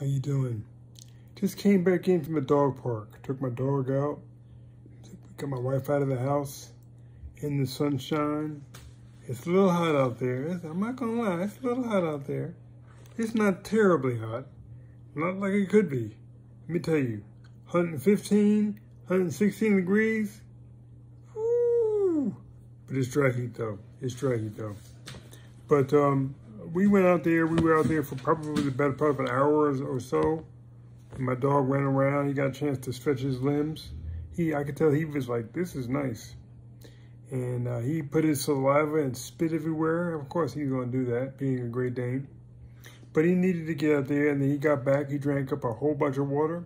How you doing? Just came back in from the dog park. Took my dog out. Got my wife out of the house in the sunshine. It's a little hot out there. I'm not gonna lie, it's a little hot out there. It's not terribly hot. Not like it could be. Let me tell you, 115, 116 degrees. Ooh. But it's dry heat though. It's dry heat though. But we went out there. We were out there for probably the better part of an hour or so. And my dog ran around. He got a chance to stretch his limbs. I could tell he was like, this is nice. And he put his saliva and spit everywhere. Of course, he's going to do that, being a Great Dane. But he needed to get out there, and then he got back. He drank up a whole bunch of water.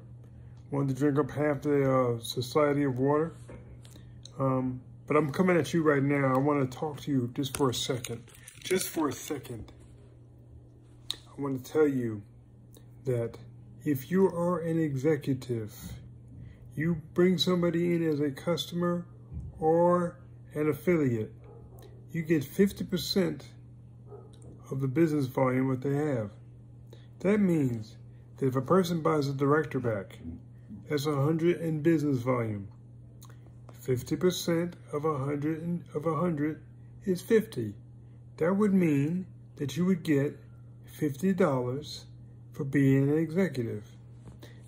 Wanted to drink up half the Society of Water. But I'm coming at you right now. I want to talk to you just for a second. Just for a second. I want to tell you that if you are an executive, you bring somebody in as a customer or an affiliate, you get 50% of the business volume what they have. That means that if a person buys a director back, that's 100 in business volume. 50% of 100 is 50. That would mean that you would get $50 for being an executive.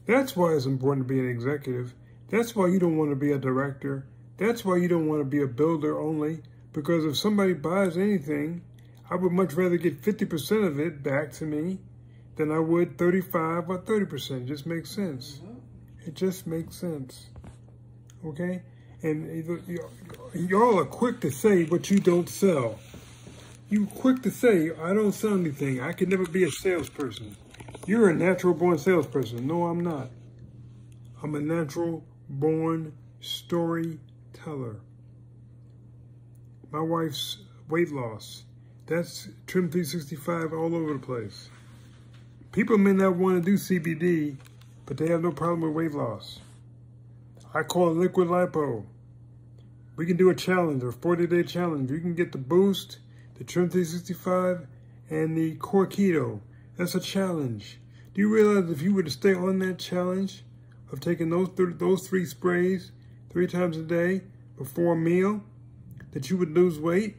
That's why it's important to be an executive. That's why you don't want to be a director. That's why you don't want to be a builder only, because if somebody buys anything, I would much rather get 50% of it back to me than I would 35 or 30%. It just makes sense. It just makes sense. Okay? And y'all are quick to say what you don't sell. You quick to say, I don't sell anything. I could never be a salesperson. You're a natural-born salesperson. No, I'm not. I'm a natural-born storyteller. My wife's weight loss, that's Trim 365 all over the place. People may not want to do CBD, but they have no problem with weight loss. I call it liquid lipo. We can do a challenge, a 40-day challenge. You can get the boost, the Trim 365, and the core keto. That's a challenge. Do you realize if you were to stay on that challenge of taking those 3 sprays 3 times a day before a meal, that you would lose weight?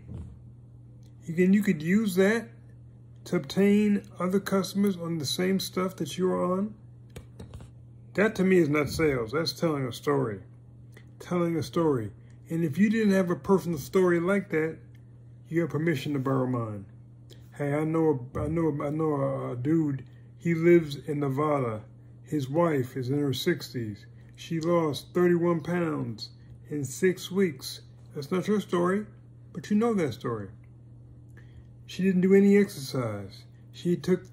You could use that to obtain other customers on the same stuff that you're on. That to me is not sales. That's telling a story. Telling a story. And if you didn't have a personal story like that, you have permission to borrow mine. Hey, I know a dude. He lives in Nevada. His wife is in her 60s. She lost 31 pounds in 6 weeks. That's not your story, but you know that story. She didn't do any exercise. She took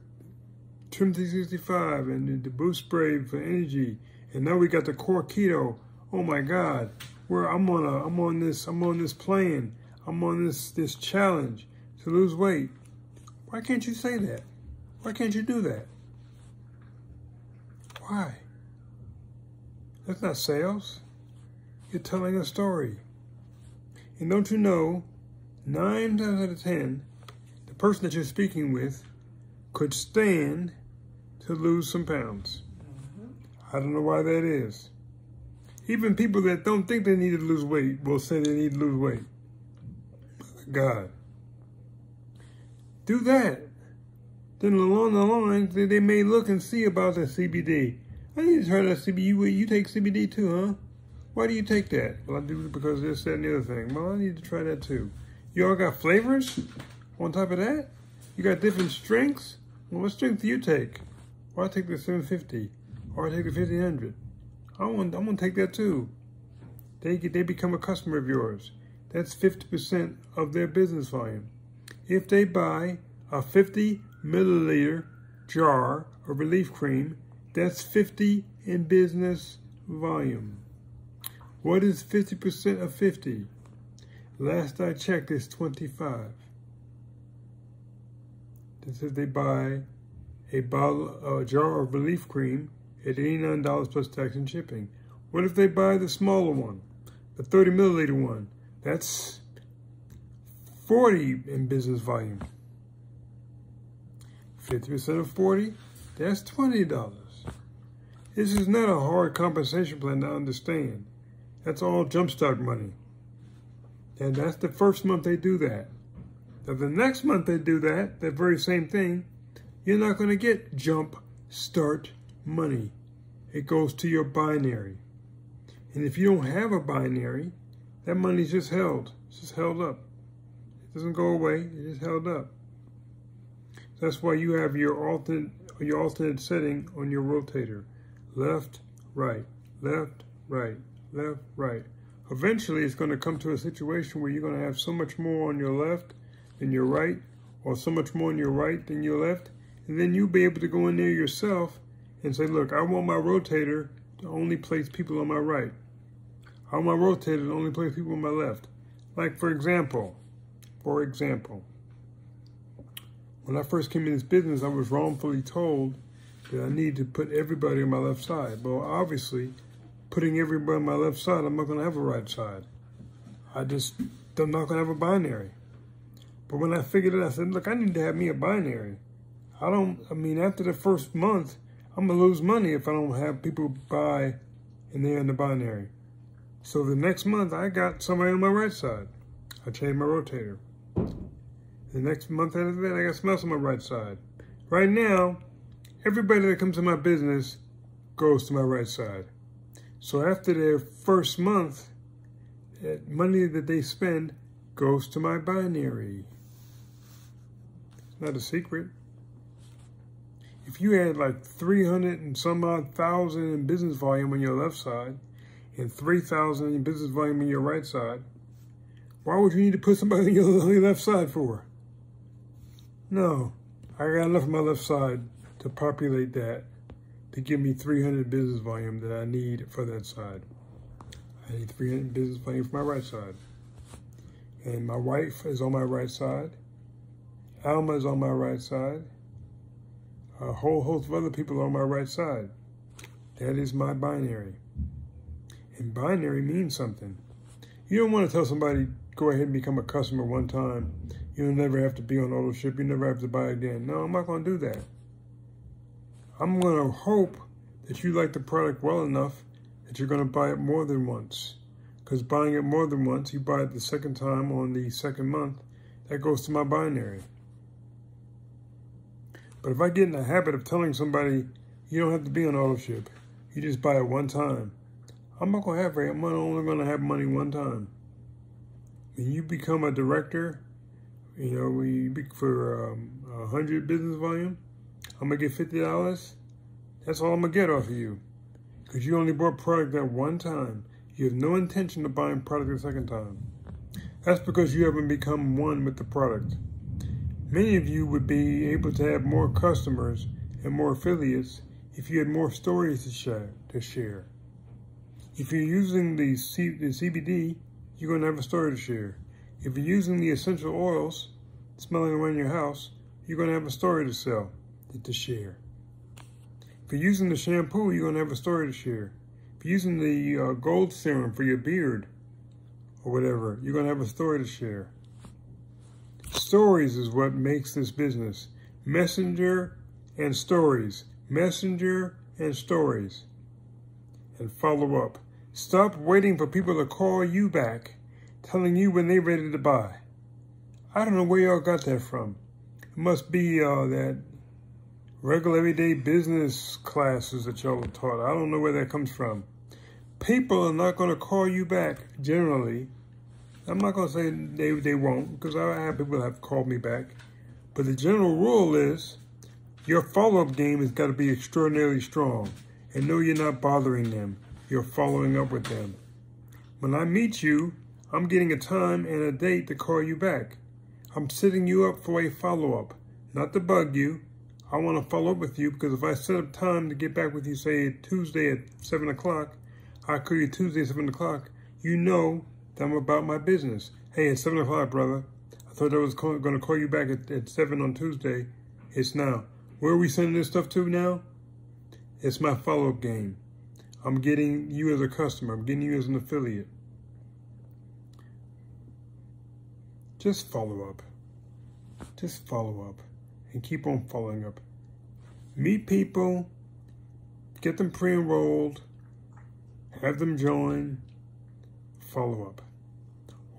Trim 365 and the boost spray for energy, and now we got the core keto. Oh my God, I'm on this plan. I'm on this challenge to lose weight. Why can't you say that? Why can't you do that? Why? That's not sales. You're telling a story. And don't you know, 9 times out of 10, the person that you're speaking with could stand to lose some pounds. I don't know why that is. Even people that don't think they need to lose weight will say they need to lose weight. God. Do that. Then along the line, they may look and see about the CBD. I need to try that CBD. You take CBD too, huh? Why do you take that? Well, I do it because this, that, and the other thing. Well, I need to try that too. You all got flavors on top of that? You got different strengths? Well, what strength do you take? Well, I take the 750, or I take the 1500. I'm gonna take that too. They become a customer of yours. That's 50% of their business volume. If they buy a 50 milliliter jar of relief cream, that's 50 in business volume. What is 50% of 50? Last I checked, it's 25. This is they buy a jar of relief cream at $89 plus tax and shipping. What if they buy the smaller one, the 30 milliliter one? That's 40 in business volume. 50% of 40, That's $20. This is not a hard compensation plan to understand. That's all jumpstart money. And that's the first month they do that. Now the next month they do that very same thing, you're not going to get jump start money. It goes to your binary. And if you don't have a binary, that money's just held. It's just held up. It doesn't go away. It's just held up. That's why you have your alternate setting on your rotator. Left, right, left, right, left, right. Eventually, it's going to come to a situation where you're going to have so much more on your left than your right, or so much more on your right than your left. And then you'll be able to go in there yourself and say, look, I want my rotator to only place people on my right. I want my rotator to only place people on my left. Like, for example, when I first came in this business, I was wrongfully told that I need to put everybody on my left side. Well, obviously, putting everybody on my left side, I'm not going to have a right side. I'm not going to have a binary. But when I figured it out, I said, look, I need to have me a binary. After the first month, I'm going to lose money if I don't have people buy and they're in the binary. So the next month, I got somebody on my right side. I changed my rotator. The next month after that, I got somebody else on my right side. Right now, everybody that comes to my business goes to my right side. So after their first month, that money that they spend goes to my binary. It's not a secret. If you had like 300 and some odd thousand in business volume on your left side and 3,000 in business volume on your right side, why would you need to put somebody on your left side for? No, I got enough on my left side to populate that to give me 300 business volume that I need for that side. I need 300 business volume for my right side. And my wife is on my right side. Alma is on my right side. A whole host of other people are on my right side. That is my binary. And binary means something. You don't want to tell somebody, go ahead and become a customer one time. You'll never have to be on auto ship. You never have to buy again. No, I'm not going to do that. I'm going to hope that you like the product well enough that you're going to buy it more than once. Because buying it more than once, you buy it the second time on the second month, that goes to my binary. But if I get in the habit of telling somebody, you don't have to be on auto ship, you just buy it one time, I'm not going to have I'm only going to have money one time. When you become a director, for 100 business volume, I'm going to get $50. That's all I'm going to get off of you. Because you only bought product that one time. You have no intention of buying product the second time. That's because you haven't become one with the product. Many of you would be able to have more customers and more affiliates if you had more stories to share. If you're using the CBD, you're going to have a story to share. If you're using the essential oils, smelling around your house, you're going to have a story to share. If you're using the shampoo, you're going to have a story to share. If you're using the gold serum for your beard or whatever, you're going to have a story to share. Stories is what makes this business. Messenger and stories. Messenger and stories. And follow up. Stop waiting for people to call you back, telling you when they're ready to buy. I don't know where y'all got that from. It must be that regular everyday business classes that y'all taught. I don't know where that comes from. People are not going to call you back, generally. I'm not going to say they won't, because I have people that have called me back. But the general rule is your follow-up game has got to be extraordinarily strong. And no, you're not bothering them. You're following up with them. When I meet you, I'm getting a time and a date to call you back. I'm setting you up for a follow-up, not to bug you. I want to follow up with you because if I set up time to get back with you, say Tuesday at 7 o'clock, I'll call you Tuesday at 7 o'clock. You know that I'm about my business. Hey, it's 7 o'clock, brother. I thought I was going to call you back at 7 on Tuesday. It's now. Where are we sending this stuff to now? It's my follow-up game. I'm getting you as a customer. I'm getting you as an affiliate. Just follow up. Just follow up. And keep on following up. Meet people, get them pre-enrolled, have them join, follow up.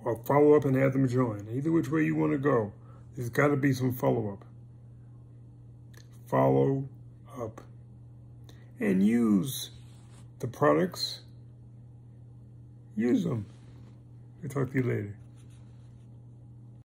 Or follow up and have them join. Either which way you want to go, there's got to be some follow-up. Follow up. And use the products. Use them. I'll talk to you later.